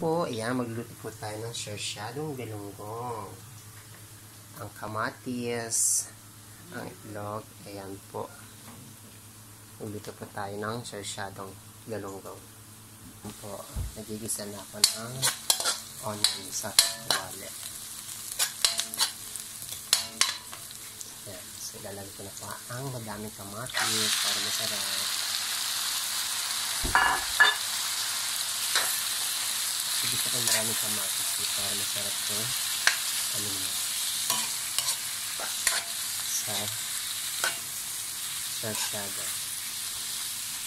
po, ayan, magluto po tayo ng sarsyadong galunggong. Ang kamatis, ang itlog, ayan po. Magluto po tayo ng sarsyadong galunggong. Ayan po, nagigisa na ako ng onion sa wale. Ayan, so ilalagay ko na po ang madaming kamatis para masarap. Gusto ko maraming kamatis para masarap po ano niya sa sarsyado.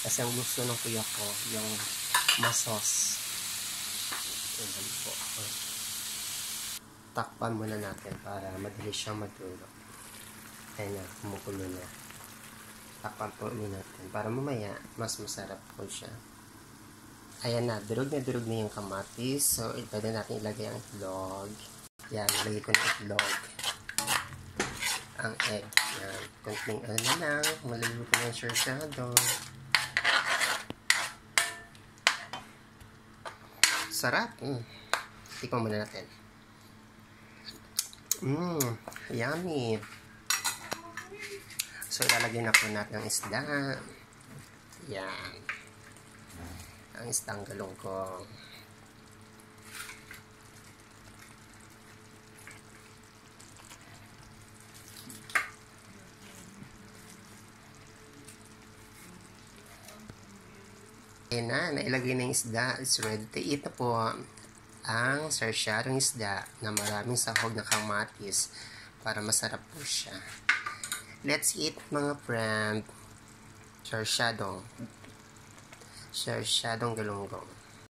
Kasi ang gusto ng kuya ko yung masos. Ayan po. Takpan muna natin para madali siyang matulog. Ayan na, kumukulo na. Takpan po ulit natin para mamaya mas masarap po siya. Ayan na durog na yung kamatis. So, ito na natin ilagay ang itlog. Yan, ilagay ko ng itlog. Ang egg. Yan, kunting ano na lang. Maluluto na yung sarsyado. Sarap. Tikman muna natin. Yummy. So, ilalagay na po natin ang isda. Yan. Ang isdang galunggong. Ayan na, nailagay na yung isda. It's ready to eat na po ang sarsyadong isda na maraming sahog na kamatis para masarap po siya. Let's eat mga friend. Sarsyadong galunggong.